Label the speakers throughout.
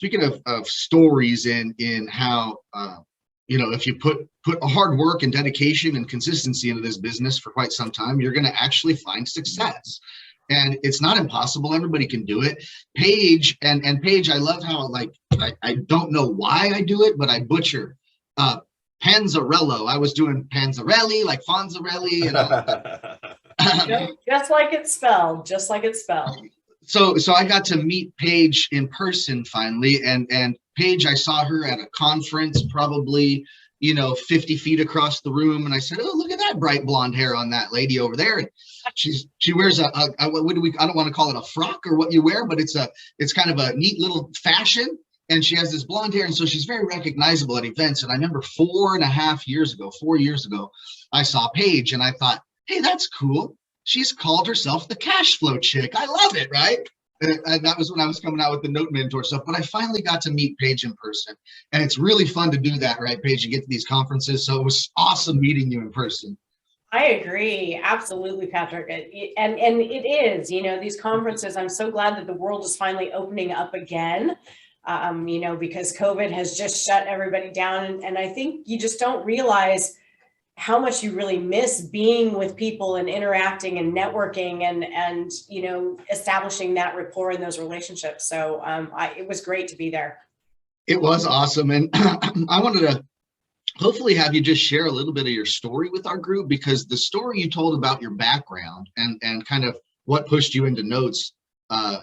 Speaker 1: speaking of stories in how if you put a hard work and dedication and consistency into this business for quite some time, you're going to actually find success. And it's not impossible. Everybody can do it. Paige and Paige, I love how I don't know why I do it, but I butcher Panzarello. I was doing Panzarelli, like Fonzarelli, and all.
Speaker 2: Just like it's spelled, just like it's spelled.
Speaker 1: So I got to meet Paige in person finally, and Paige, I saw her at a conference, probably 50 feet across the room, and I said, "Oh, look at that bright blonde hair on that lady over there." And she wears a what do we? I don't want to call it a frock or what you wear, but it's kind of a neat little fashion. And she has this blonde hair, and so she's very recognizable at events. And I remember 4 years ago, I saw Paige, and I thought, "Hey, that's cool. She's called herself the cash flow chick. I love it," right? And that was when I was coming out with the Note Mentor stuff. But I finally got to meet Paige in person. And it's really fun to do that, right, Paige? You get to these conferences. So it was awesome meeting you in person.
Speaker 2: I agree. Absolutely, Patrick. And it is, these conferences, I'm so glad that the world is finally opening up again, because COVID has just shut everybody down. And I think you just don't realize how much you really miss being with people and interacting and networking and establishing that rapport in those relationships. So it was great to be there.
Speaker 1: It was awesome. And I wanted to hopefully have you just share a little bit of your story with our group, because the story you told about your background and kind of what pushed you into Notes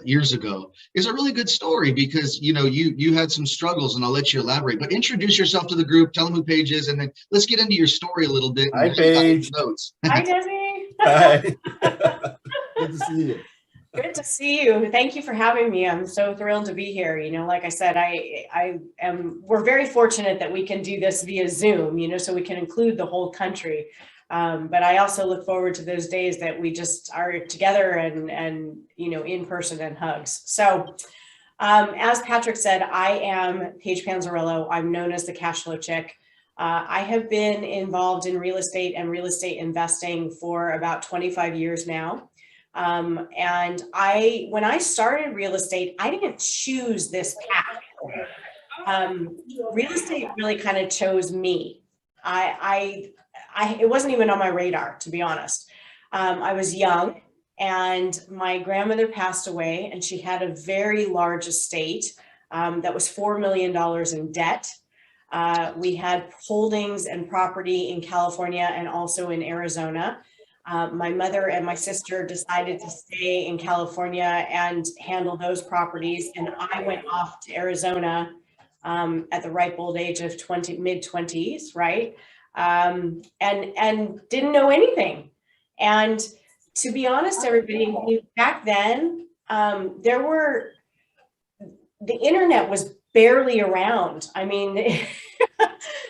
Speaker 1: years ago is a really good story, because you had some struggles, and I'll let you elaborate. But introduce yourself to the group, tell them who Paige is, and then let's get into your story a little bit.
Speaker 3: Hi, Paige.
Speaker 1: Notes.
Speaker 2: Hi, Desi.
Speaker 3: Hi. Good to see you.
Speaker 2: Good to see you. Thank you for having me. I'm so thrilled to be here. Like I said, we're very fortunate that we can do this via Zoom, so we can include the whole country. But I also look forward to those days that we just are together and in person and hugs. So as Patrick said, I am Paige Panzarello. I'm known as the Cash Flow Chick. I have been involved in real estate and real estate investing for about 25 years now. And when I started real estate, I didn't choose this path. Real estate really kind of chose me. It wasn't even on my radar, to be honest. I was young, and my grandmother passed away, and she had a very large estate that was $4 million in debt. We had holdings and property in California and also in Arizona. My mother and my sister decided to stay in California and handle those properties, and I went off to Arizona at the ripe old age of mid-20s, right? And didn't know anything. And to be honest, everybody, back then, the internet was barely around. I mean,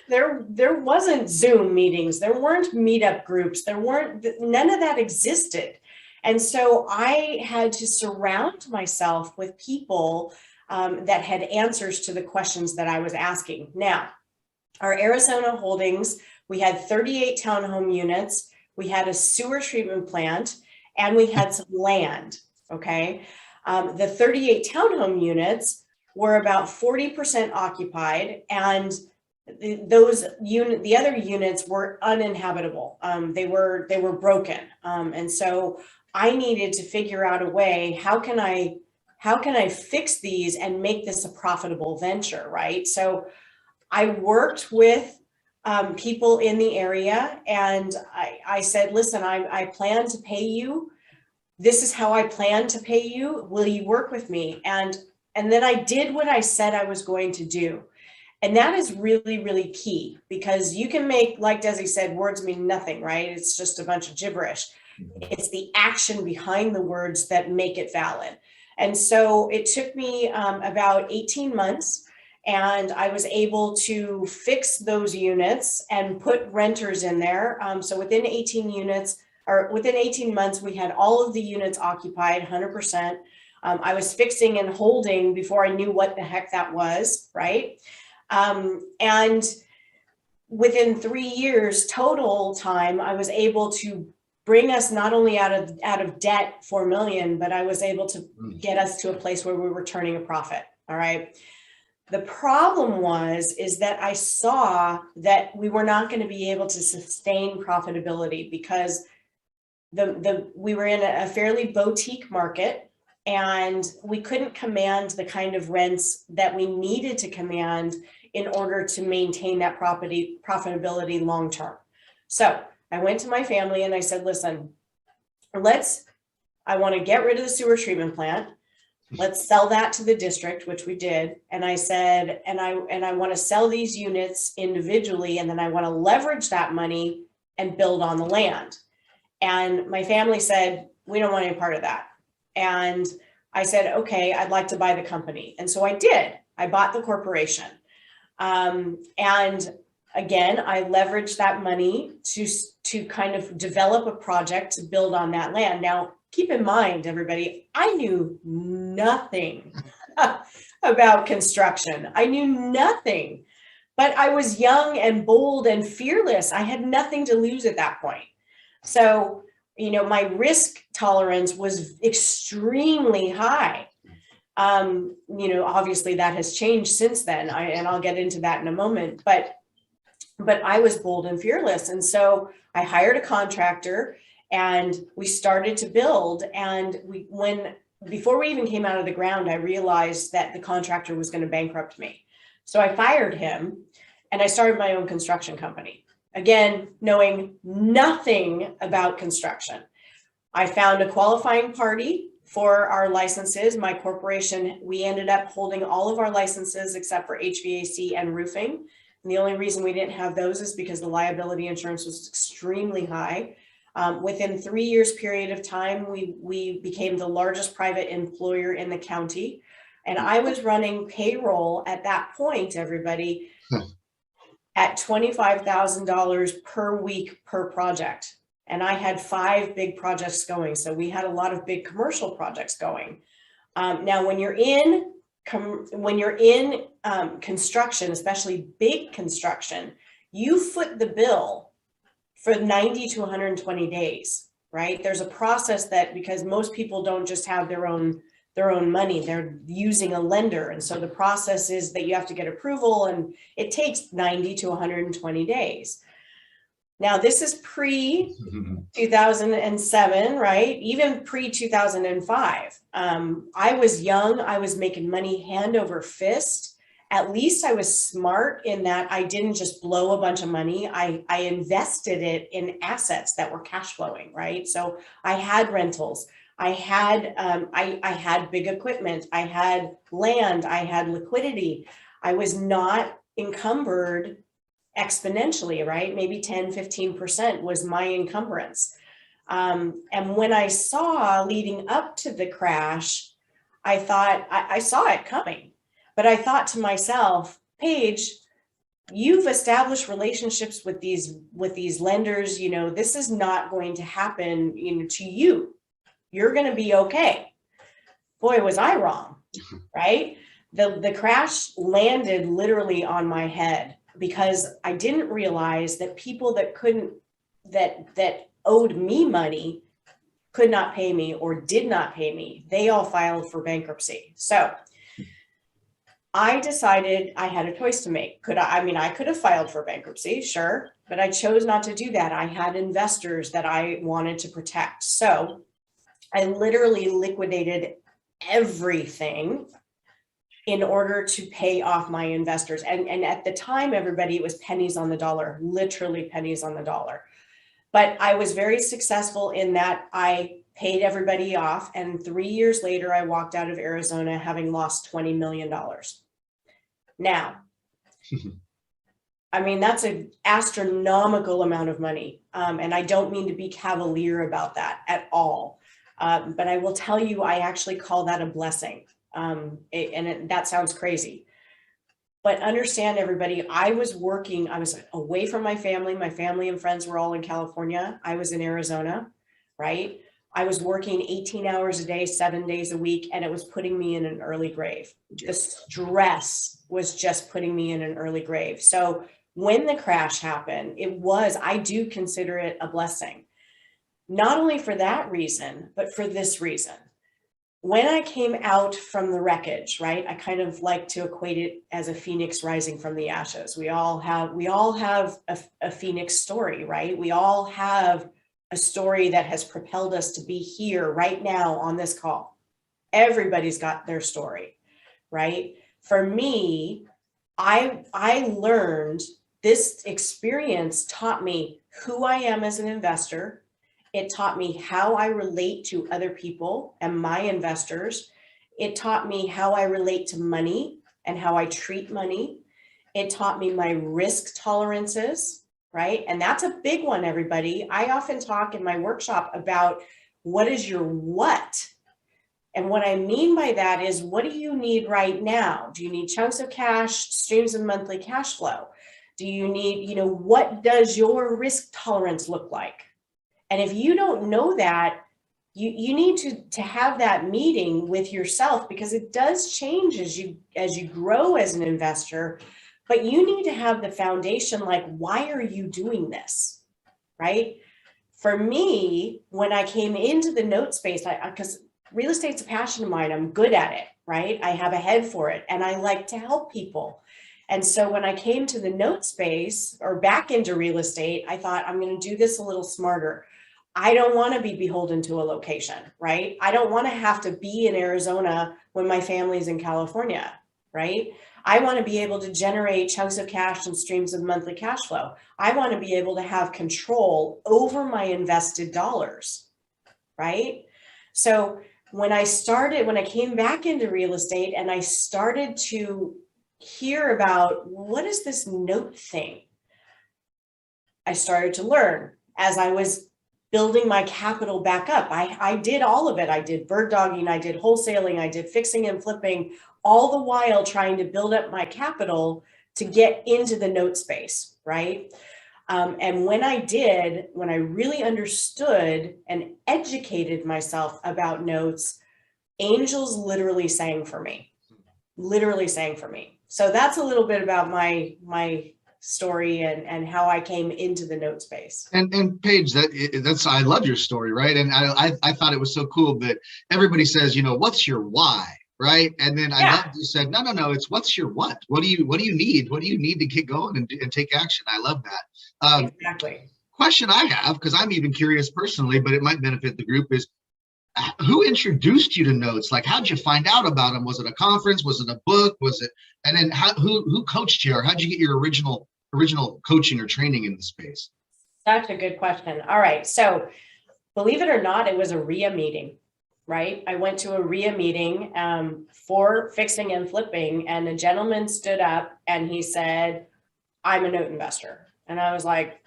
Speaker 2: there wasn't Zoom meetings, there weren't meetup groups, none of that existed. And so I had to surround myself with people that had answers to the questions that I was asking. Now, our Arizona holdings, we had 38 townhome units, we had a sewer treatment plant, and we had some land, okay? The 38 townhome units were about 40% occupied, and the other units were uninhabitable. They were broken. And so I needed to figure out a way, how can I fix these and make this a profitable venture, right? So I worked with people in the area, and I said, listen, I plan to pay you. This is how I plan to pay you. Will you work with me? And then I did what I said I was going to do. And that is really, really key, because you can make, like Desi said, words mean nothing, right? It's just a bunch of gibberish. It's the action behind the words that make it valid. And so it took me about 18 months, and I was able to fix those units and put renters in there. So within 18 months, we had all of the units occupied 100%. I was fixing and holding before I knew what the heck that was, right? And within 3 years total time, I was able to bring us not only out of debt, 4 million, but I was able to get us to a place where we were turning a profit. All right. The problem is that I saw that we were not going to be able to sustain profitability because we were in a fairly boutique market and we couldn't command the kind of rents that we needed to command in order to maintain that profitability long term. So I went to my family and I said, listen, I want to get rid of the sewer treatment plant. Let's sell that to the district, which we did. And I said, and I want to sell these units individually, and then I want to leverage that money and build on the land. And my family said, we don't want any part of that. And I said, okay, I'd like to buy the company. And so I did. I bought the corporation. And again, I leveraged that money to kind of develop a project to build on that land. Now, keep in mind, everybody, I knew nothing about construction. I knew nothing, but I was young and bold and fearless. I had nothing to lose at that point. So, my risk tolerance was extremely high. Obviously that has changed since then, and I'll get into that in a moment, but I was bold and fearless. And so I hired a contractor and we started to build. And before we even came out of the ground, I realized that the contractor was going to bankrupt me. So I fired him and I started my own construction company. Again, knowing nothing about construction. I found a qualifying party for our licenses. My corporation, we ended up holding all of our licenses except for HVAC and roofing. And the only reason we didn't have those is because the liability insurance was extremely high. Within 3 years period of time, we became the largest private employer in the county. And I was running payroll at that point, everybody, at $25,000 per week per project. And I had 5 big projects going. So we had a lot of big commercial projects going. Now, when you're in construction, especially big construction, you foot the bill for 90 to 120 days, right? There's a process that, because most people don't just have their own money, they're using a lender. And so the process is that you have to get approval and it takes 90 to 120 days. Now, this is pre-2007, right? Even pre-2005. I was young. I was making money hand over fist. At least I was smart in that I didn't just blow a bunch of money. I invested it in assets that were cash flowing, right? So I had rentals. I had big equipment. I had land. I had liquidity. I was not encumbered exponentially, right? Maybe 10, 15% was my encumbrance. And when I saw leading up to the crash, I thought, I saw it coming, but I thought to myself, Paige, you've established relationships with these lenders. This is not going to happen, to you. You're going to be okay. Boy, was I wrong, right? The crash landed literally on my head, because I didn't realize that people that owed me money could not pay me or did not pay me. They all filed for bankruptcy. So I decided I had a choice to make. I could have filed for bankruptcy, sure, but I chose not to do that. I had investors that I wanted to protect. So I literally liquidated everything in order to pay off my investors. And at the time, everybody, it was pennies on the dollar, literally pennies on the dollar. But I was very successful in that I paid everybody off. And 3 years later, I walked out of Arizona having lost $20 million. Now, that's an astronomical amount of money. And I don't mean to be cavalier about that at all. But I will tell you, I actually call that a blessing. That sounds crazy, but understand, everybody, I was away from my family. My family and friends were all in California. I was in Arizona, right? I was working 18 hours a day, 7 days a week, and it was putting me in an early grave. The stress was just putting me in an early grave. So when the crash happened, I do consider it a blessing, not only for that reason, but for this reason. When I came out from the wreckage, right, I kind of like to equate it as a phoenix rising from the ashes. We all have a phoenix story, right? We all have a story that has propelled us to be here right now on this call. Everybody's got their story, right? For me, I learned, this experience taught me who I am as an investor. It taught me how I relate to other people and my investors. It taught me how I relate to money and how I treat money. It taught me my risk tolerances, right? And that's a big one, everybody. I often talk in my workshop about what is your what? And what I mean by that is, what do you need right now? Do you need chunks of cash, streams of monthly cash flow? Do you need, what does your risk tolerance look like? And if you don't know that, you need to have that meeting with yourself, because it does change as you grow as an investor. But you need to have the foundation, like, why are you doing this, right? For me, when I came into the note space, because real estate's a passion of mine, I'm good at it, right? I have a head for it, and I like to help people. And so when I came to the note space, or back into real estate, I thought, I'm going to do this a little smarter. I don't want to be beholden to a location, right? I don't want to have to be in Arizona when my family's in California, right? I want to be able to generate chunks of cash and streams of monthly cash flow. I want to be able to have control over my invested dollars, right? So when I came back into real estate and I started to hear about, what is this note thing? I started to learn as I was building my capital back up. I did all of it. I did bird dogging, I did wholesaling, I did fixing and flipping, all the while trying to build up my capital to get into the note space, right? And when I really understood and educated myself about notes, angels literally sang for me, So that's a little bit about my story and how I came into the note space.
Speaker 1: And Paige, that's I love your story, right? And I thought it was so cool that everybody says, what's your why, right? And then I love you said, no, it's what's your what? What do you need? What do you need to get going and take action? I love that.
Speaker 2: Exactly.
Speaker 1: Question I have, because I'm even curious personally, but it might benefit the group, is who introduced you to notes? Like, how'd you find out about them? Was it a conference? Was it a book? Was it? And then who coached you, or how'd you get your original coaching or training in the space?
Speaker 2: That's a good question. All right. So believe it or not, it was a RIA meeting, right? I went to a RIA meeting for fixing and flipping, and a gentleman stood up and he said, I'm a note investor. And I was like,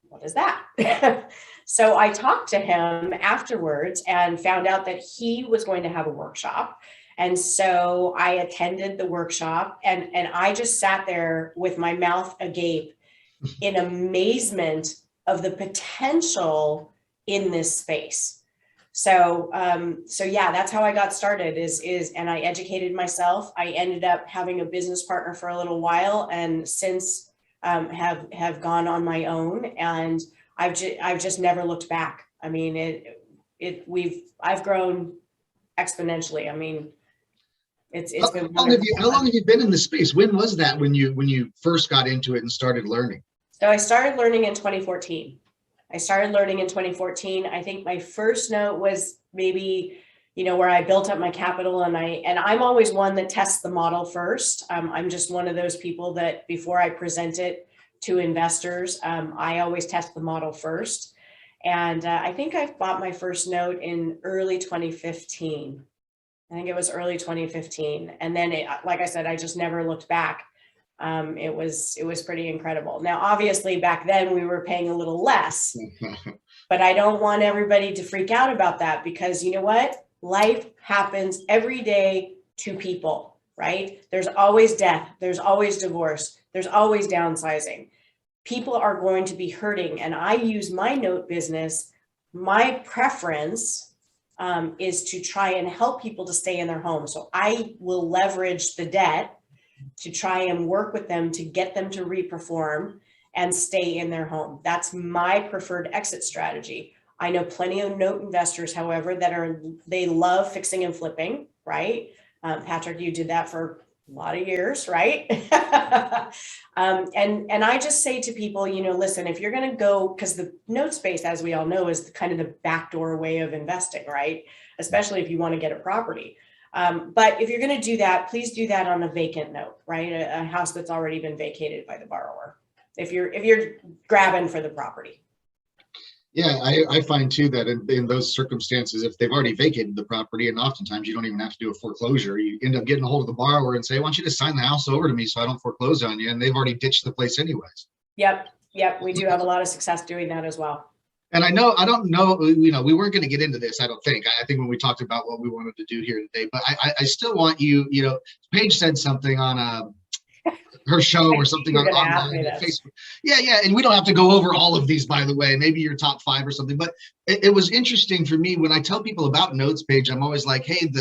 Speaker 2: what is that? So I talked to him afterwards and found out that he was going to have a workshop. And so I attended the workshop, and I just sat there with my mouth agape in amazement of the potential in this space. So yeah, that's how I got started and I educated myself. I ended up having a business partner for a little while, and since have gone on my own, and I've just never looked back. I mean, I've grown exponentially. I mean, it's been wonderful.
Speaker 1: How long have you been in the space? When was that when you first got into it and started learning?
Speaker 2: So I started learning in 2014. I think my first note was maybe, where I built up my capital, and I'm always one that tests the model first. I'm just one of those people that before I present it to investors, I always test the model first. And I think I bought my first note in early 2015. I think it was early 2015. And then like I said, I just never looked back. It was pretty incredible. Now, obviously back then we were paying a little less, but I don't want everybody to freak out about that, because you know what? Life happens every day to people, right? There's always death. There's always divorce. There's always downsizing. People are going to be hurting. And I use my note business. My preference is to try and help people to stay in their home. So I will leverage the debt to try and work with them to get them to reperform and stay in their home. That's my preferred exit strategy. I know plenty of note investors, however, they love fixing and flipping, right? Patrick, you did that for a lot of years, right? And I just say to people, listen, if you're going to go, because the note space, as we all know, is kind of the backdoor way of investing, right? Especially if you want to get a property. But if you're going to do that, please do that on a vacant note, right? A house that's already been vacated by the borrower. If you're grabbing for the property.
Speaker 1: Yeah, I find too that in those circumstances, if they've already vacated the property, and oftentimes you don't even have to do a foreclosure, you end up getting a hold of the borrower and say, I want you to sign the house over to me so I don't foreclose on you. And they've already ditched the place anyways.
Speaker 2: Yep. We do have a lot of success doing that as well.
Speaker 1: And I don't know, we weren't going to get into this, I don't think. I think when we talked about what we wanted to do here today, but I still want you, Paige said something on her show or something on Facebook. Yeah. And we don't have to go over all of these, by the way, maybe your top 5 or something, but it was interesting for me when I tell people about Notes, Paige, I'm always like, hey,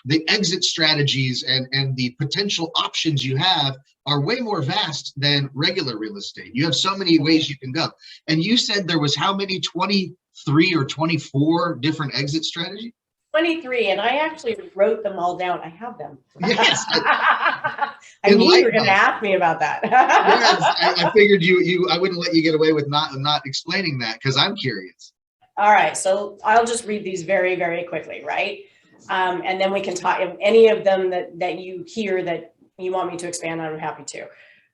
Speaker 1: the exit strategies and the potential options you have are way more vast than regular real estate. You have so many ways you can go. And you said there was how many, 23 or 24 different exit strategies?
Speaker 2: 23, and I actually wrote them all down. I have them.
Speaker 1: Yes.
Speaker 2: I knew you were going to ask me about that.
Speaker 1: Yes, I figured I wouldn't let you get away with not explaining that because I'm curious.
Speaker 2: All right, so I'll just read these very, very quickly, right? And then we can talk any of them that you hear that you want me to expand on. I'm happy to.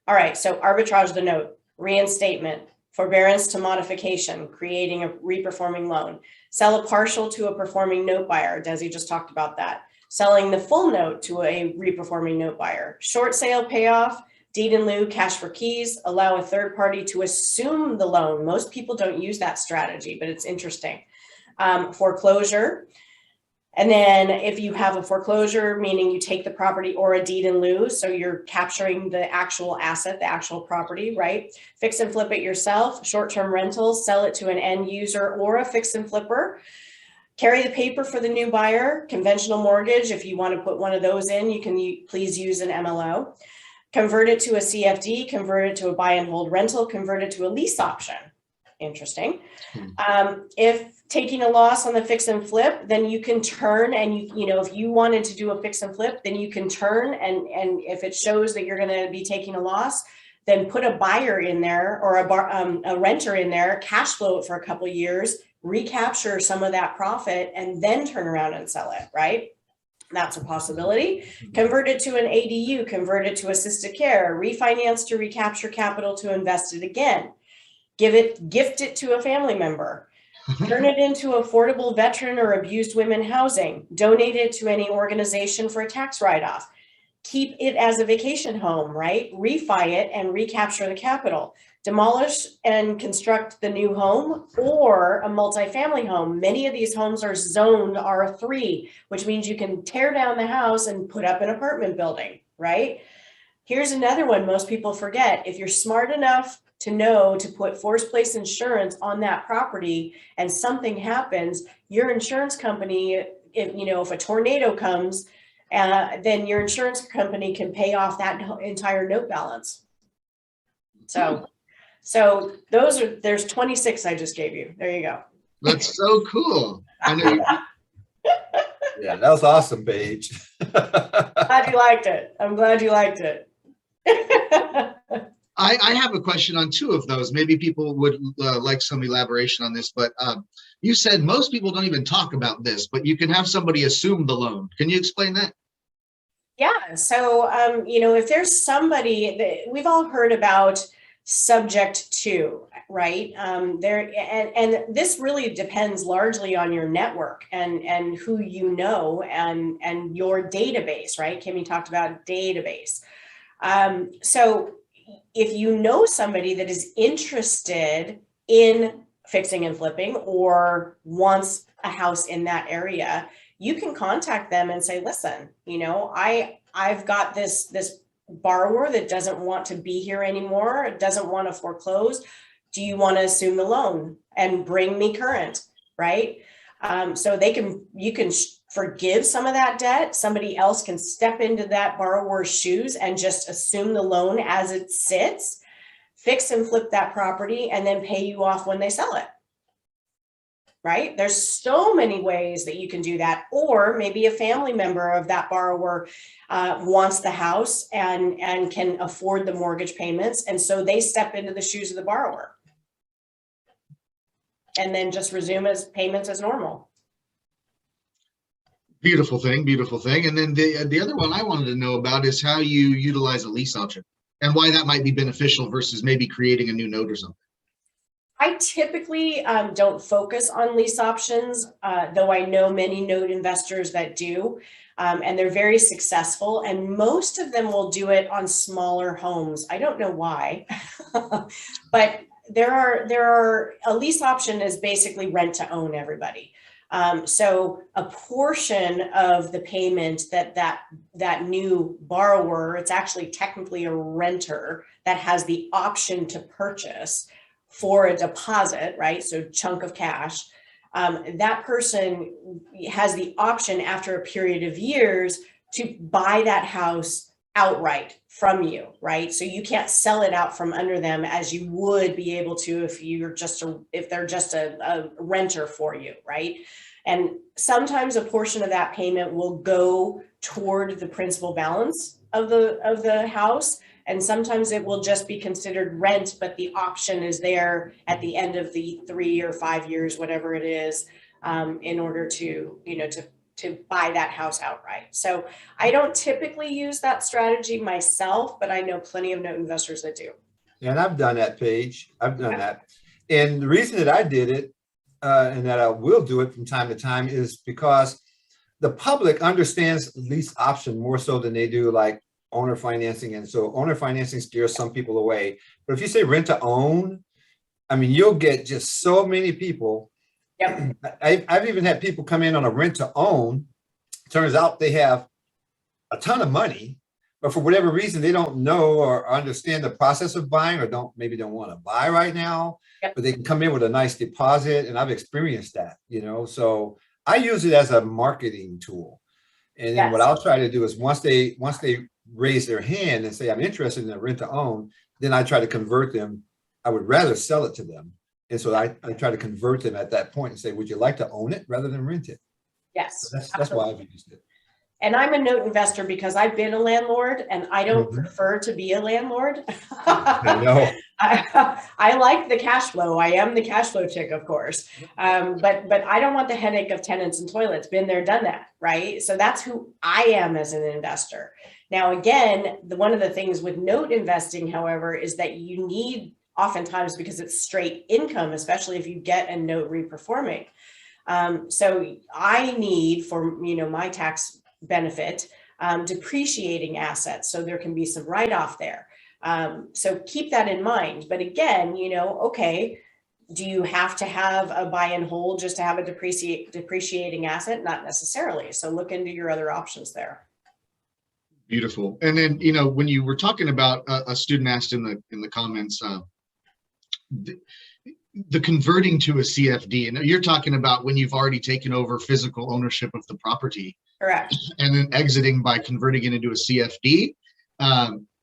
Speaker 2: All right, so arbitrage the note, reinstatement, forbearance to modification, creating a reperforming loan, sell a partial to a performing note buyer. Desi just talked about that. Selling the full note to a reperforming note buyer, short sale payoff, deed in lieu, cash for keys, allow a third party to assume the loan. Most people don't use that strategy, but it's interesting. Foreclosure. And then if you have a foreclosure, meaning you take the property or a deed in lieu, so you're capturing the actual asset, the actual property, right? Fix and flip it yourself, short-term rentals, sell it to an end user or a fix and flipper. Carry the paper for the new buyer, conventional mortgage. If you want to put one of those in, you can please use an MLO. Convert it to a CFD, convert it to a buy and hold rental, convert it to a lease option. Interesting. If taking a loss on the fix and flip, then you can turn and if you wanted to do a fix and flip, then you can turn and if it shows that you're going to be taking a loss, then put a buyer in there or a renter in there, cash flow it for a couple of years, recapture some of that profit, and then turn around and sell it, right? That's a possibility. Convert it to an ADU, convert it to assisted care, refinance to recapture capital to invest it again. Gift it to a family member, turn it into affordable veteran or abused women housing, donate it to any organization for a tax write-off, keep it as a vacation home, right? Refi it and recapture the capital, demolish and construct the new home or a multifamily home. Many of these homes are zoned R3, which means you can tear down the house and put up an apartment building, right? Here's another one most people forget. If you're smart enough to know to put forced place insurance on that property and something happens, your insurance company, if a tornado comes, then your insurance company can pay off that entire note balance. So there's 26 I just gave you. There you go.
Speaker 1: That's so cool. I know.
Speaker 3: Yeah, that was awesome, Paige.
Speaker 2: Glad you liked it. I'm glad you liked it.
Speaker 1: I have a question on 2 of those. Maybe people would like some elaboration on this, but you said most people don't even talk about this, but you can have somebody assume the loan. Can you explain that?
Speaker 2: Yeah. So, if there's somebody that we've all heard about subject to, right? And this really depends largely on your network and who you know and your database, right? Kimmy talked about database. So if you know somebody that is interested in fixing and flipping or wants a house in that area, you can contact them and say, listen, I've got this borrower that doesn't want to be here anymore, doesn't want to foreclose. Do you want to assume the loan and bring me current, right? So you can forgive some of that debt. Somebody else can step into that borrower's shoes and just assume the loan as it sits, fix and flip that property, and then pay you off when they sell it. right? There's so many ways that you can do that. Or maybe a family member of that borrower wants the house and can afford the mortgage payments. And so they step into the shoes of the borrower and then just resume as payments as normal.
Speaker 1: Beautiful thing, beautiful thing. And then the other one I wanted to know about is how you utilize a lease option and why that might be beneficial versus maybe creating a new note or something.
Speaker 2: I typically don't focus on lease options, though I know many note investors that do, and they're very successful. And most of them will do it on smaller homes. I don't know why, but there are a lease option is basically rent to own, everybody. So a portion of the payment that new borrower, it's actually technically a renter that has the option to purchase for a deposit, right? So chunk of cash, that person has the option after a period of years to buy that house outright from you, right? So you can't sell it out from under them as you would be able to if they're just a renter for you, right? And sometimes a portion of that payment will go toward the principal balance of the house. And sometimes it will just be considered rent, but the option is there at the end of the 3 or 5 years, whatever it is, in order to buy that house outright. So I don't typically use that strategy myself, but I know plenty of note investors that do.
Speaker 3: And I've done that, Paige. I've done that. And the reason that I did it and that I will do it from time to time is because the public understands lease option more so than they do like owner financing. And so owner financing scares some people away. But if you say rent to own, I mean, you'll get just so many people.
Speaker 2: Yep.
Speaker 3: I've even had people come in on a rent to own. Turns out they have a ton of money, but for whatever reason, they don't know or understand the process of buying or maybe don't want to buy right now,
Speaker 2: Yep.
Speaker 3: But they can come in with a nice deposit. And I've experienced that, so I use it as a marketing tool. And then what I'll try to do is once they raise their hand and say, I'm interested in a rent to own, then I try to convert them. I would rather sell it to them. And so I try to convert them at that point and say, would you like to own it rather than rent it?
Speaker 2: Yes.
Speaker 3: So that's why I've used it.
Speaker 2: And I'm a note investor because I've been a landlord and I don't prefer to be a landlord.
Speaker 3: I know.
Speaker 2: I like the cash flow. I am the cash flow chick, of course. But I don't want the headache of tenants and toilets. Been there, done that, right? So that's who I am as an investor. Now, again, one of the things with note investing, however, is that you need oftentimes, because it's straight income, especially if you get a note reperforming. So I need for, my tax benefit, depreciating assets. So there can be some write-off there. So keep that in mind. But again, okay, do you have to have a buy and hold just to have a depreciating asset? Not necessarily. So look into your other options there.
Speaker 1: Beautiful. And then, when you were talking about a student asked in the comments, the converting to a CFD, and you're talking about when you've already taken over physical ownership of the property.
Speaker 2: Correct. And
Speaker 1: then exiting by converting it into a CFD.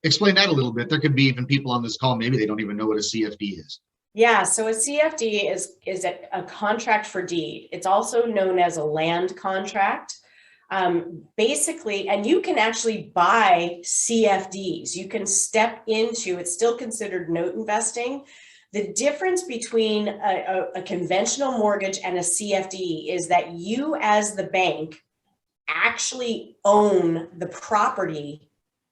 Speaker 1: Explain that a little bit. There could be even people on this call, maybe they don't even know what a CFD is.
Speaker 2: Yeah, so a CFD is a contract for deed. It's also known as a land contract. Basically, and you can actually buy CFDs. You can step into, it's still considered note investing. The difference between a conventional mortgage and a CFD is that you as the bank actually own the property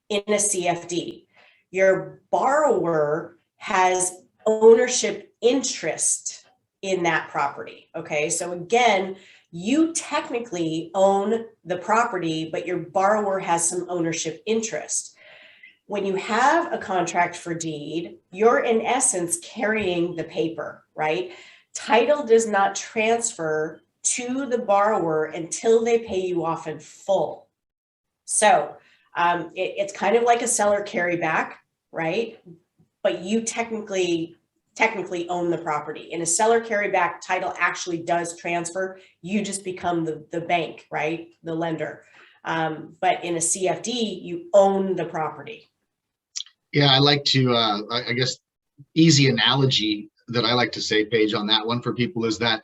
Speaker 2: in a CFD. Your borrower has ownership interest in that property. Okay, so again, you technically own the property, but your borrower has some ownership interest. When you have a contract for deed, you're in essence carrying the paper, right? Title does not transfer to the borrower until they pay you off in full. So it's kind of like a seller carryback, right? But you technically own the property. In a seller carryback, title actually does transfer. You just become the bank, right? The lender. But in a CFD, you own the property.
Speaker 1: Yeah, I like to, I guess, easy analogy that I like to say, Paige, on that one for people is that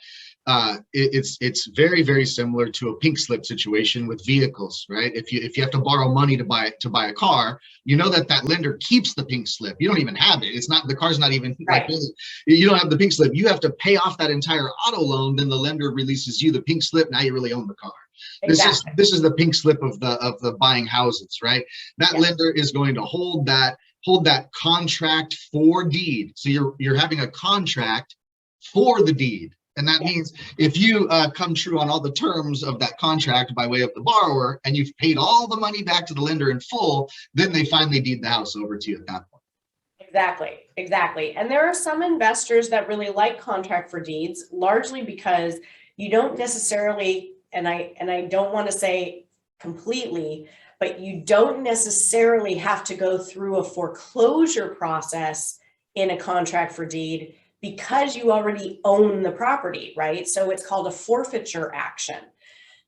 Speaker 1: it's very, very similar to a pink slip situation with vehicles, right? If you have to borrow money to buy a car, you know that lender keeps the pink slip. You don't even have it. It's not, the car's not even like,
Speaker 2: Right.
Speaker 1: you don't have the pink slip. You have to pay off that entire auto loan. Then the lender releases you the pink slip. Now you really own the car.
Speaker 2: Exactly.
Speaker 1: This is the pink slip of the buying houses, right? That
Speaker 2: Yeah.
Speaker 1: lender is going to hold that contract for deed. So you're having a contract for the deed. And that means if you come true on all the terms of that contract by way of the borrower, and you've paid all the money back to the lender in full, then they finally deed the house over to you at that point.
Speaker 2: Exactly. And there are some investors that really like contract for deeds, largely because you don't necessarily, and I don't want to say completely, but you don't necessarily have to go through a foreclosure process in a contract for deed because you already own the property, right? So it's called a forfeiture action.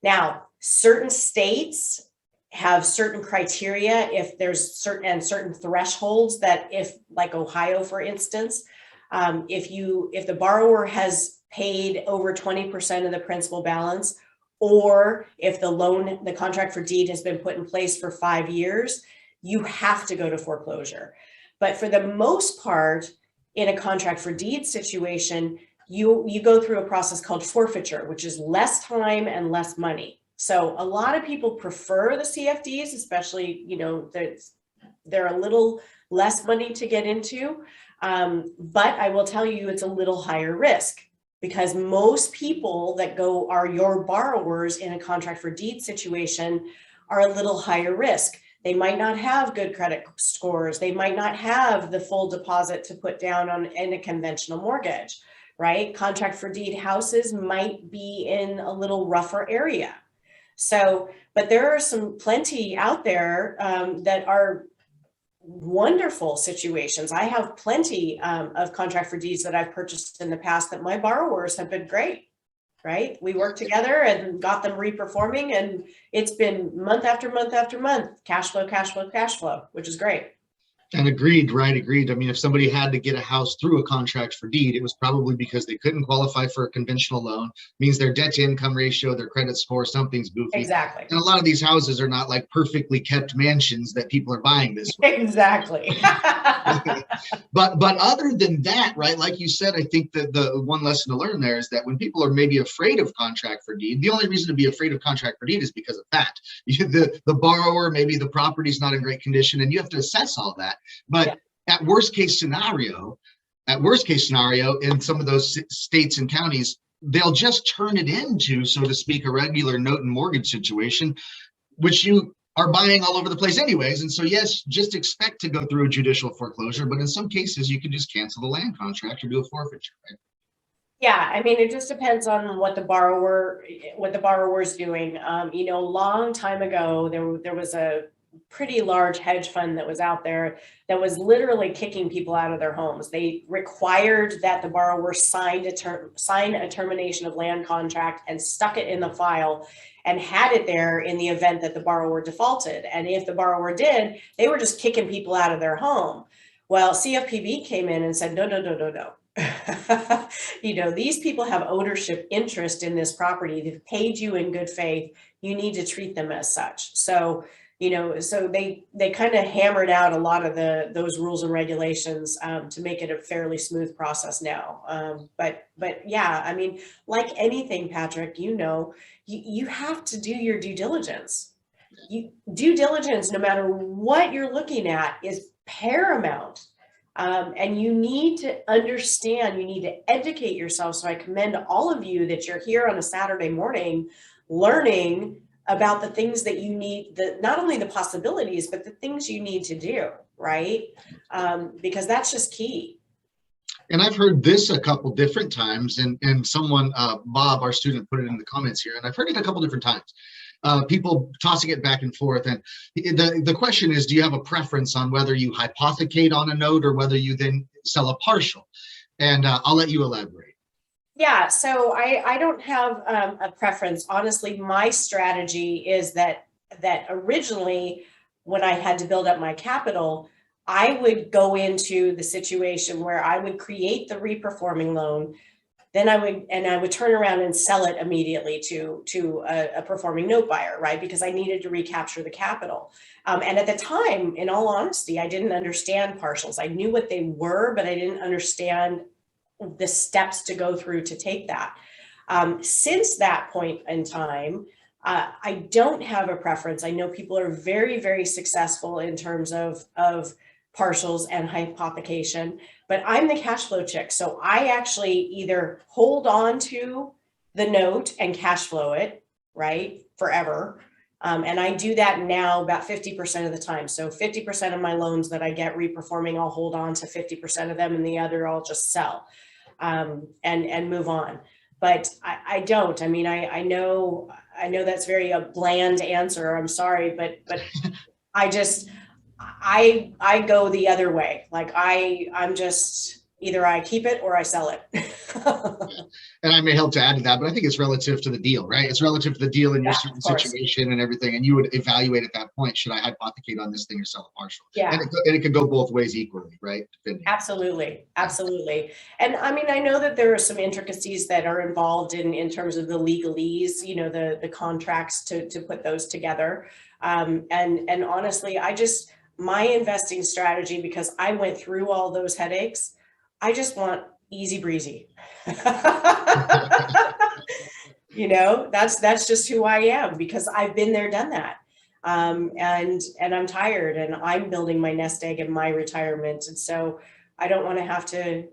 Speaker 2: Now, certain states have certain criteria if there's certain thresholds that, if like Ohio, for instance, if the borrower has paid over 20% of the principal balance, or if the contract for deed has been put in place for 5 years, you have to go to foreclosure. But for the most part, in a contract for deed situation, you go through a process called forfeiture, which is less time and less money. So a lot of people prefer the CFDs, especially, they're a little less money to get into. But I will tell you, it's a little higher risk, because most people that are your borrowers in a contract for deed situation are a little higher risk. They might not have good credit scores. They might not have the full deposit to put down in a conventional mortgage, right? Contract for deed houses might be in a little rougher area. So, but there are plenty out there that are wonderful situations. I have plenty of contract for deeds that I've purchased in the past that my borrowers have been great, right? We worked together and got them reperforming, and it's been month after month after month, cash flow, which is great.
Speaker 1: And agreed. I mean, if somebody had to get a house through a contract for deed, it was probably because they couldn't qualify for a conventional loan. Means their debt to income ratio, their credit score, something's goofy.
Speaker 2: Exactly.
Speaker 1: And a lot of these houses are not like perfectly kept mansions that people are buying this way.
Speaker 2: Exactly.
Speaker 1: But other than that, right, like you said, I think that the one lesson to learn there is that when people are maybe afraid of contract for deed, the only reason to be afraid of contract for deed is because of that. The borrower, maybe the property's not in great condition, and you have to assess all that. But at worst case scenario, in some of those states and counties, they'll just turn it into, so to speak, a regular note and mortgage situation, which you are buying all over the place anyways. And so, yes, just expect to go through a judicial foreclosure, but in some cases you can just cancel the land contract or do a forfeiture, right?
Speaker 2: Yeah, I mean, it just depends on what the borrower's doing. A long time ago, there was a pretty large hedge fund that was out there that was literally kicking people out of their homes. They required that the borrower sign a termination of land contract and stuck it in the file and had it there in the event that the borrower defaulted. And if the borrower did, they were just kicking people out of their home. Well, CFPB came in and said, no. These people have ownership interest in this property. They've paid you in good faith. You need to treat them as such. So they kind of hammered out a lot of those rules and regulations to make it a fairly smooth process now. But yeah, I mean, like anything, Patrick, you have to do your due diligence. Due diligence, no matter what you're looking at, is paramount. And you need to understand, you need to educate yourself. So I commend all of you that you're here on a Saturday morning learning about the things that you need, not only the possibilities, but the things you need to do, right? Because that's just key.
Speaker 1: And I've heard this a couple different times, and someone, Bob, our student, put it in the comments here, and I've heard it a couple different times. People tossing it back and forth. And the question is, do you have a preference on whether you hypothecate on a note or whether you then sell a partial? And I'll let you elaborate.
Speaker 2: Yeah, so I don't have a preference. Honestly, my strategy is that originally, when I had to build up my capital, I would go into the situation where I would create the reperforming loan, then I would turn around and sell it immediately to a performing note buyer, right? Because I needed to recapture the capital. And at the time, in all honesty, I didn't understand partials. I knew what they were, but I didn't understand the steps to go through to take that. Since that point in time, I don't have a preference. I know people are very, very successful in terms of partials and hypothecation, but I'm the cash flow chick. So I actually either hold on to the note and cash flow it, right, forever. And I do that now about 50% of the time. So 50% of my loans that I get reperforming, I'll hold on to 50% of them, and the other I'll just sell and move on. But I don't. I mean, I know that's very a bland answer. I'm sorry, but I just I go the other way. Like I'm just either I keep it or I sell it.
Speaker 1: And I may help to add to that, but I think it's relative to the deal, right? It's relative to the deal in your certain situation and everything. And you would evaluate at that point, should I hypothecate on this thing or sell a partial?
Speaker 2: Yeah.
Speaker 1: And it could go both ways equally, right?
Speaker 2: Absolutely. Absolutely. And I mean, I know that there are some intricacies that are involved in terms of the legalese, you know, the contracts to put those together. And honestly, my investing strategy, because I went through all those headaches, I just want easy breezy. You know, that's just who I am, because I've been there, done that. And I'm tired, and I'm building my nest egg in my retirement. And so I don't want to have to,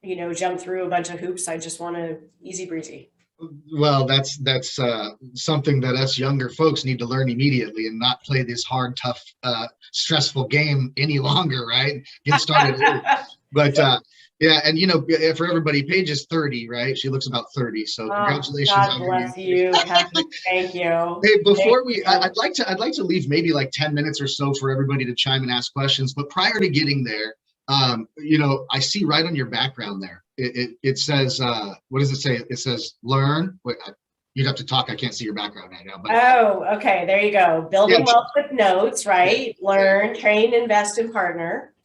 Speaker 2: you know, jump through a bunch of hoops. I just want to easy breezy.
Speaker 1: Well, that's something that us younger folks need to learn immediately, and not play this hard, tough, stressful game any longer, right? Get started. But yeah, and you know, for everybody, Paige is 30, right? She looks about 30. So congratulations.
Speaker 2: God bless you, Patrick. Thank you.
Speaker 1: Hey, before I'd like to leave maybe like 10 minutes or so for everybody to chime and ask questions. But prior to getting there, you know, I see right on your background there, it says, what does it say? It says learn. Wait, you'd have to talk. I can't see your background right now. But
Speaker 2: oh, okay. There you go. Building wealth with notes, right? Yeah. Learn, train, invest, and partner.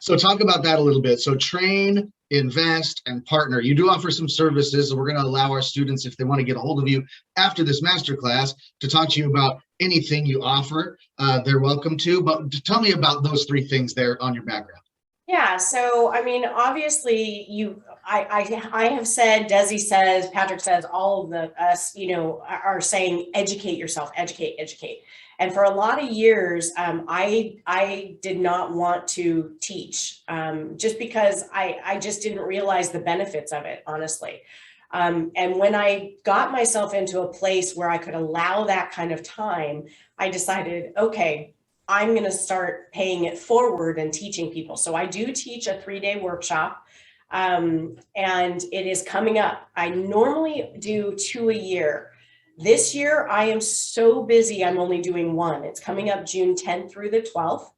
Speaker 1: So talk about that a little bit. So train, invest, and partner. You do offer some services, and we're going to allow our students, if they want to get a hold of you after this masterclass, to talk to you about anything you offer. They're welcome to. But tell me about those three things there on your background.
Speaker 2: Yeah. So, I mean, obviously, I have said, Desi says, Patrick says, all of us, you know, are saying, educate yourself, educate. And for a lot of years, I did not want to teach, just because I just didn't realize the benefits of it, honestly. And when I got myself into a place where I could allow that kind of time, I decided, okay, I'm going to start paying it forward and teaching people. So I do teach a 3-day workshop, and it is coming up. I normally do 2 a year. This year, I am so busy, I'm only doing 1. It's coming up June 10th through the 12th.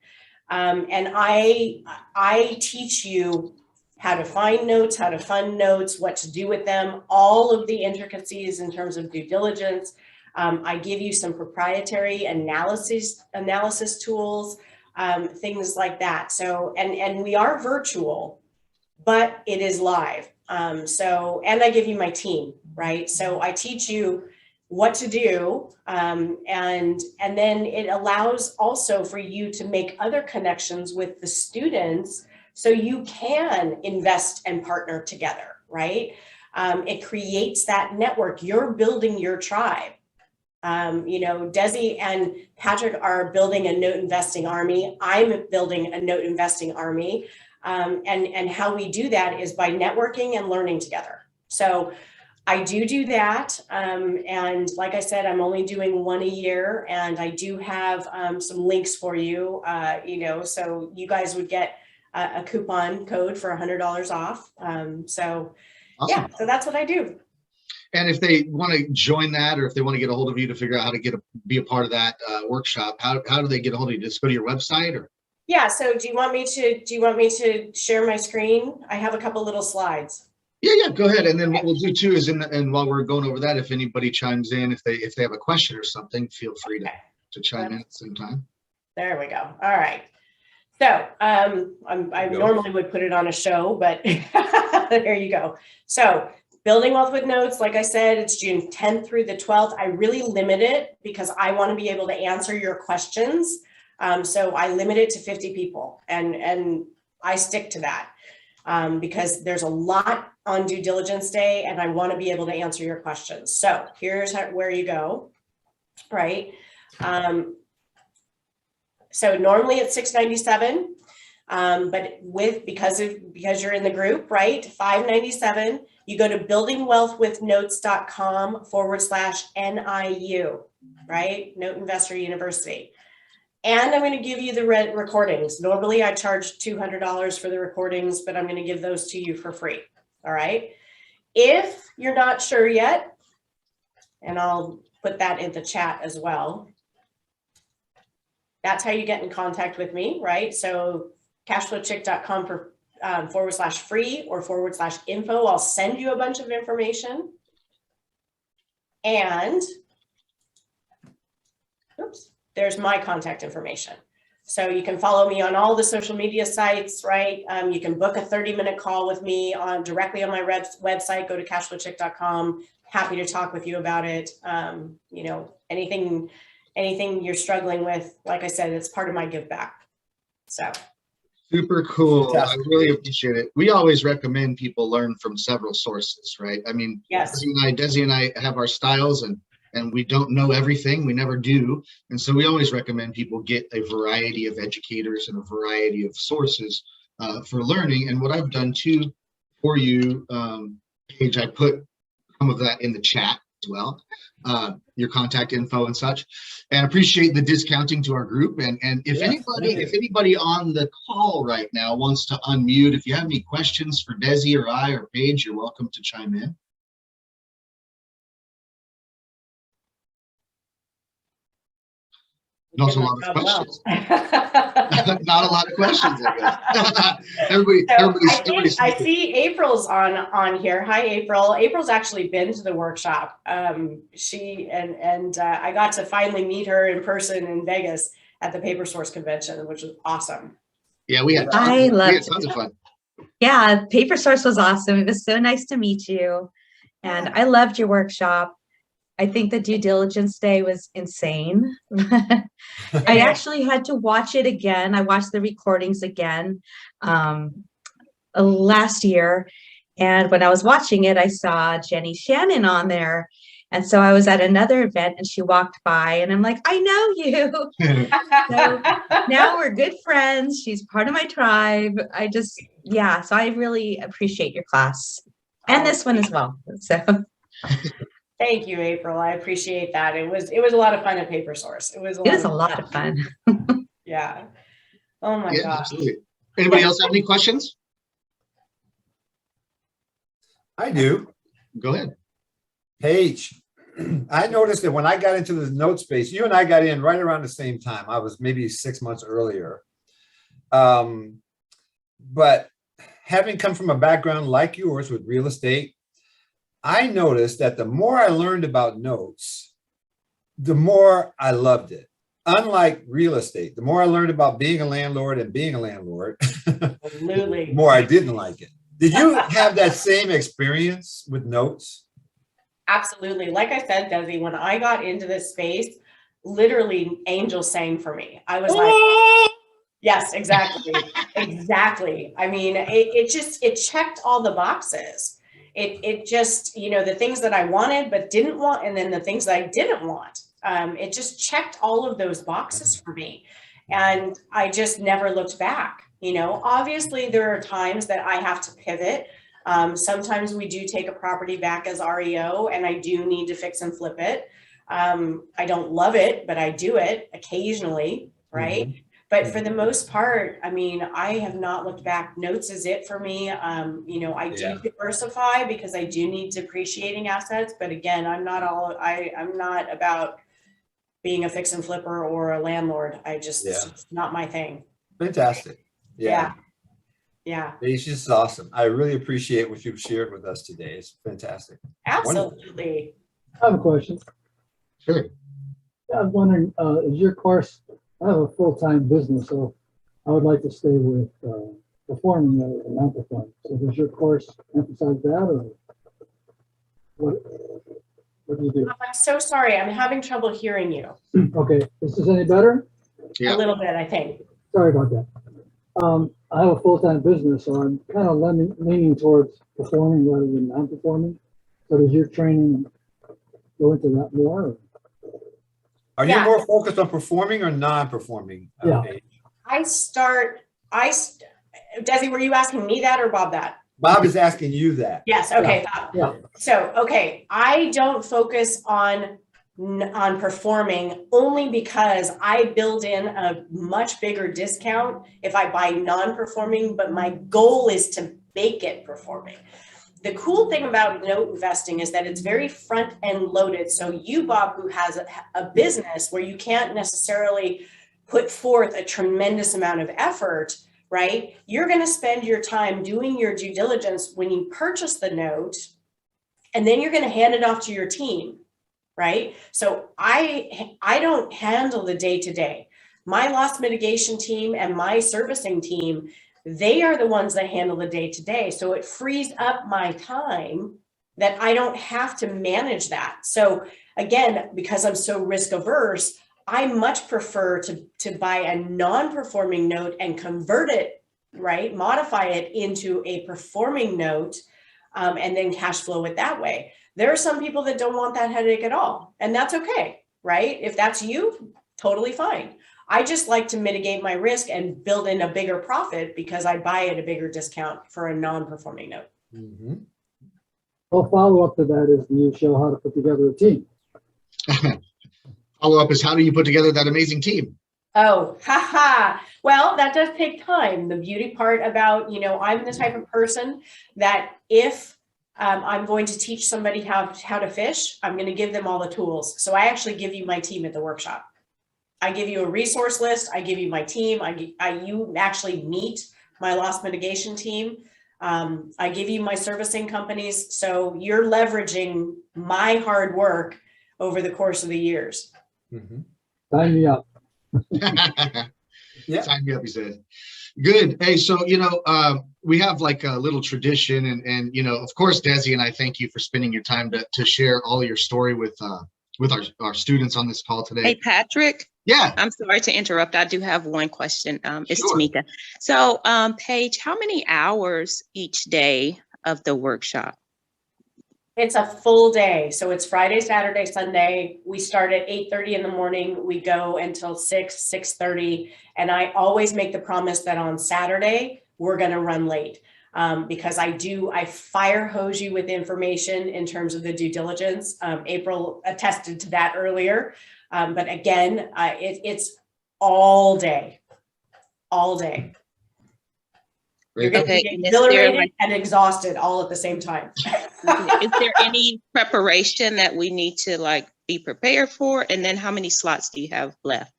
Speaker 2: And I teach you how to find notes, how to fund notes, what to do with them, all of the intricacies in terms of due diligence. I give you some proprietary analysis tools, things like that. So, and we are virtual, but it is live. So, and I give you my team, right? So I teach you what to do. And then it allows also for you to make other connections with the students, so you can invest and partner together, right? It creates that network. You're building your tribe. You know, Desi and Patrick are building a note investing army. I'm building a note investing army. And how we do that is by networking and learning together. So I do that. And like I said, I'm only doing 1 a year, and I do have some links for you, you know, so you guys would get a coupon code for $100 off. So awesome. Yeah, so that's what I do.
Speaker 1: And if they want to join that, or if they want to get a hold of you to figure out how to be a part of that workshop, how do they get a hold of you? Just go to your website, or?
Speaker 2: Yeah. So do you want me to share my screen? I have a couple little slides.
Speaker 1: Yeah, go ahead. And then what we'll do too is, and while we're going over that, if anybody chimes in, if they have a question or something, feel free to chime in at the same time.
Speaker 2: There we go. All right. So I normally would put it on a show, but There you go. So Building Wealth with Notes, like I said, it's June 10th through the 12th. I really limit it because I want to be able to answer your questions. So I limit it to 50 people, and I stick to that because there's a lot on due diligence day and I want to be able to answer your questions. So here's where you go, right? So normally it's $697. But because you're in the group, right? $597. You go to buildingwealthwithnotes.com/NIU, right? Note Investor University. And I'm going to give you the recordings. Normally I charge $200 for the recordings, but I'm going to give those to you for free. All right. If you're not sure yet, and I'll put that in the chat as well. That's how you get in contact with me, right? So cashflowchick.com for /free or /info. I'll send you a bunch of information. And oops, there's my contact information. So you can follow me on all the social media sites, right? You can book a 30-minute call with me directly on my website. Go to cashflowchick.com. Happy to talk with you about it. You know, anything you're struggling with, like I said, it's part of my give back. So.
Speaker 1: Super cool.
Speaker 3: Fantastic.
Speaker 1: I really appreciate it. We always recommend people learn from several sources, right? I mean,
Speaker 2: Yes.
Speaker 1: Desi and I have our styles and we don't know everything. We never do. And so we always recommend people get a variety of educators and a variety of sources for learning. And what I've done too for you, Paige, I put some of that in the chat as well, your contact info and such, and appreciate the discounting to our group. And if anybody on the call right now wants to unmute, if you have any questions for Desi or I or Paige, you're welcome to chime in. Not a lot of questions. Not a lot of questions, I guess.
Speaker 2: I see April's on here. Hi, April. April's actually been to the workshop. She and I got to finally meet her in person in Vegas at the Paper Source convention, which was awesome.
Speaker 1: Yeah, we had tons of fun.
Speaker 4: Yeah, Paper Source was awesome. It was so nice to meet you. And I loved your workshop. I think the due diligence day was insane. I actually had to watch it again. I watched the recordings again last year. And when I was watching it, I saw Jenny Shannon on there. And so I was at another event and she walked by and I'm like, I know you. So now we're good friends. She's part of my tribe. So I really appreciate your class and this one as well. So.
Speaker 2: Thank you, April. I appreciate that. It was a lot of fun at Paper Source. It was a lot of
Speaker 4: fun.
Speaker 2: Yeah. Oh my gosh.
Speaker 1: Absolutely. Anybody else have any questions?
Speaker 3: I do.
Speaker 1: Go ahead.
Speaker 3: Paige, I noticed that when I got into the note space, you and I got in right around the same time. I was maybe 6 months earlier. But having come from a background like yours with real estate, I noticed that the more I learned about notes, the more I loved it. Unlike real estate, the more I learned about being a landlord,
Speaker 2: Absolutely.
Speaker 3: the more I didn't like it. Did you have that same experience with notes?
Speaker 2: Absolutely. Like I said, Desi, when I got into this space, literally angels sang for me. I was like, yes, exactly. Exactly. I mean, it checked all the boxes. It just, the things that I wanted but didn't want, and then the things that I didn't want. It just checked all of those boxes for me. And I just never looked back. Obviously there are times that I have to pivot. Sometimes we do take a property back as REO and I do need to fix and flip it. I don't love it, but I do it occasionally, right? Mm-hmm. But for the most part, I mean, I have not looked back. Notes is it for me. I do diversify because I do need depreciating assets. But again, I'm not about being a fix and flipper or a landlord. It's not my thing.
Speaker 3: Fantastic.
Speaker 2: Yeah.
Speaker 3: It's just awesome. I really appreciate what you've shared with us today. It's fantastic.
Speaker 2: Absolutely.
Speaker 5: I have a question.
Speaker 1: Sure.
Speaker 5: I was wondering, is your course, I have a full-time business, so I would like to stay with performing rather than non-performing. So does your course emphasize that, or what do you do?
Speaker 2: I'm so sorry. I'm having trouble hearing you
Speaker 5: Okay, is this any better?
Speaker 1: Yeah.
Speaker 2: a little bit, I think.
Speaker 5: Sorry about that. I have a full-time business, so I'm kind of leaning towards performing rather than non-performing. So does your training go into that more? Or?
Speaker 3: Are you
Speaker 2: Yeah.
Speaker 3: more focused on performing or non-performing?
Speaker 5: Yeah.
Speaker 3: Paige?
Speaker 2: Desi, were you asking me that or Bob that?
Speaker 3: Bob is asking you that.
Speaker 2: Yes, okay.
Speaker 5: Yeah.
Speaker 2: So, okay, I don't focus on performing only because I build in a much bigger discount if I buy non-performing, but my goal is to make it performing. The cool thing about note investing is that it's very front end loaded. So you, Bob, who has a business where you can't necessarily put forth a tremendous amount of effort, right? You're going to spend your time doing your due diligence when you purchase the note, and then you're going to hand it off to your team, right? So I don't handle the day-to-day. My loss mitigation team and my servicing team, they are the ones that handle the day-to-day. So it frees up my time that I don't have to manage that. So again, because I'm so risk averse, I much prefer to buy a non-performing note and convert it, right? Modify it into a performing note, and then cash flow it that way. There are some people that don't want that headache at all, and that's okay, right? If that's you, totally fine. I just like to mitigate my risk and build in a bigger profit because I buy at a bigger discount for a non-performing note.
Speaker 3: Mm-hmm.
Speaker 5: Well, follow up to that is, do you show how to put together a team?
Speaker 1: Follow up is, how do you put together that amazing team?
Speaker 2: Oh, haha. Well, that does take time. The beauty part about, I'm the type of person that if I'm going to teach somebody how to fish, I'm going to give them all the tools. So I actually give you my team at the workshop. I give you a resource list. I give you my team. You actually meet my loss mitigation team. I give you my servicing companies. So you're leveraging my hard work over the course of the years.
Speaker 3: Mm-hmm.
Speaker 5: Sign me up.
Speaker 3: Yeah.
Speaker 1: Sign me up, he said. Good. Hey, so, we have like a little tradition and, of course, Desi and I thank you for spending your time to share all your story with our students on this call today.
Speaker 6: Hey, Patrick.
Speaker 1: Yeah.
Speaker 6: I'm sorry to interrupt. I do have one question. It's
Speaker 1: Sure.
Speaker 6: Tamika. So, Paige, how many hours each day of the workshop?
Speaker 2: It's a full day. So it's Friday, Saturday, Sunday. We start at 8:30 in the morning. We go until 6:30. And I always make the promise that on Saturday, we're going to run late. Because I fire hose you with information in terms of the due diligence. April attested to that earlier. But again, it's all day. You're going to
Speaker 6: Okay,
Speaker 2: be
Speaker 6: and is there,
Speaker 2: exhilarated and exhausted all at the same time.
Speaker 6: is there any preparation that we need to be prepared for? And then how many slots do you have left?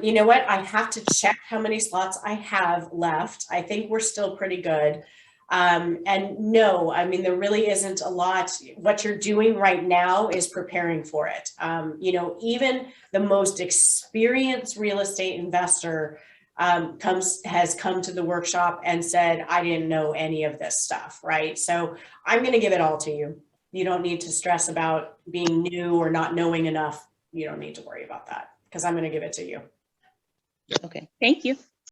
Speaker 2: You know what? I have to check how many slots I have left. I think we're still pretty good. And no, there really isn't a lot. What you're doing right now is preparing for it. Even the most experienced real estate investor has come to the workshop and said, I didn't know any of this stuff, right? So I'm going to give it all to you. You don't need to stress about being new or not knowing enough. You don't need to worry about that because I'm going to give it to you.
Speaker 6: Okay, thank you.